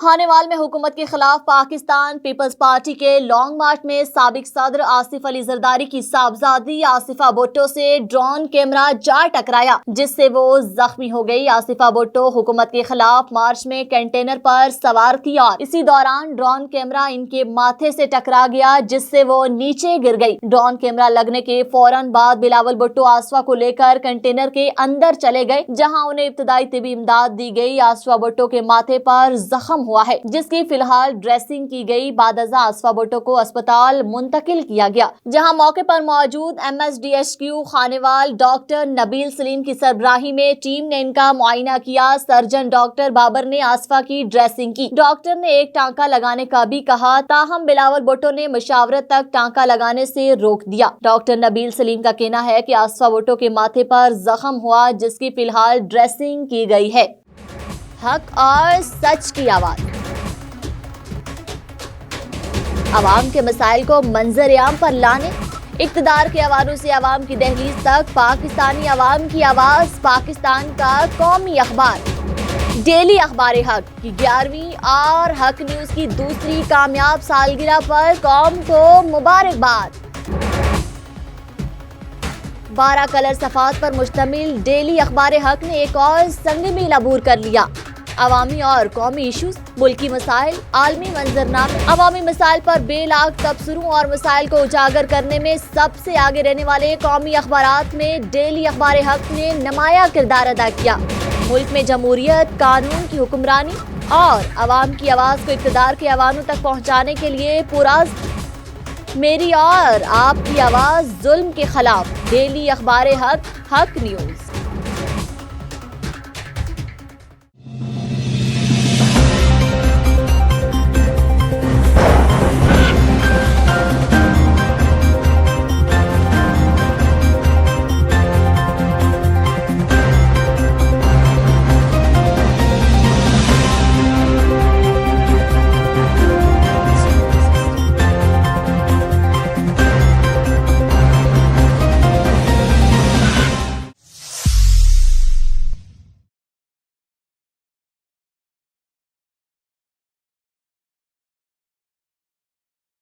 खानेवाल में हुकूमत के खिलाफ पाकिस्तान पीपल्स पार्टी के लॉन्ग मार्च में साबिक सदर आसिफ अली जरदारी की साहबजादी आसिफा भुट्टो से ड्रोन कैमरा जा टकराया, जिससे वो जख्मी हो गई। आसिफा भुट्टो हुकूमत के खिलाफ मार्च में कंटेनर पर सवार थी और इसी दौरान ड्रोन कैमरा इनके माथे से टकरा गया, जिससे वो नीचे गिर गई। ड्रोन कैमरा लगने के फौरन बाद बिलावल भुट्टो आसिफा को लेकर कंटेनर के अंदर चले गए, जहाँ उन्हें इब्तदाई तिबी इमदाद दी गई। आसिफा भुट्टो के माथे पर जख्म हुआ है, जिसकी फिलहाल ड्रेसिंग की गई। बादअज़ा आसिफा भुट्टो को अस्पताल मुंतकिल किया गया, जहां मौके पर मौजूद MSDHQ खानेवाल डॉक्टर नबील सलीम की सरबराही में टीम ने इनका मुआयना किया। सर्जन डॉक्टर बाबर ने आसिफा की ड्रेसिंग की। डॉक्टर ने एक टांका लगाने का भी कहा, ताहम बिलावल भुट्टो ने मशावरत तक टांका लगाने से रोक दिया। डॉक्टर नबील सलीम का कहना है कि आसिफा भुट्टो के माथे पर जख्म हुआ, जिसकी फिलहाल ड्रेसिंग की गई है। हक और सच की आवाज। अवाम के मसाइल को मंजर-ए-आम पर लाने, इक़्तिदार के अवानों से अवाम की दहलीज तक पाकिस्तानी अवाम की आवाज। पाकिस्तान का कौमी अखबार डेली अखबार हक की 11वीं और हक न्यूज की दूसरी कामयाब सालगिरह पर कौम को मुबारकबाद। 12 कलर सफ़ात पर मुश्तमिल डेली अखबार हक ने एक और संग मील अबूर कर लिया। अवामी और कौमी इशूज, मुल्की मसाइल, आलमी मंजरनामे। अवामी मसाइल पर बेलाग तबसरों और मसाइल को उजागर करने में सबसे आगे रहने वाले कौमी अखबारात में डेली अखबार हक ने नुमाया किरदार अदा किया। मुल्क में जमहूरियत, कानून की हुक्मरानी और अवाम की आवाज़ को इक़्तिदार के अवानों तक पहुँचाने के लिए पूरा मेरी और आपकी आवाज़ जुल्म के खिलाफ डेली अखबार हक न्यूज़।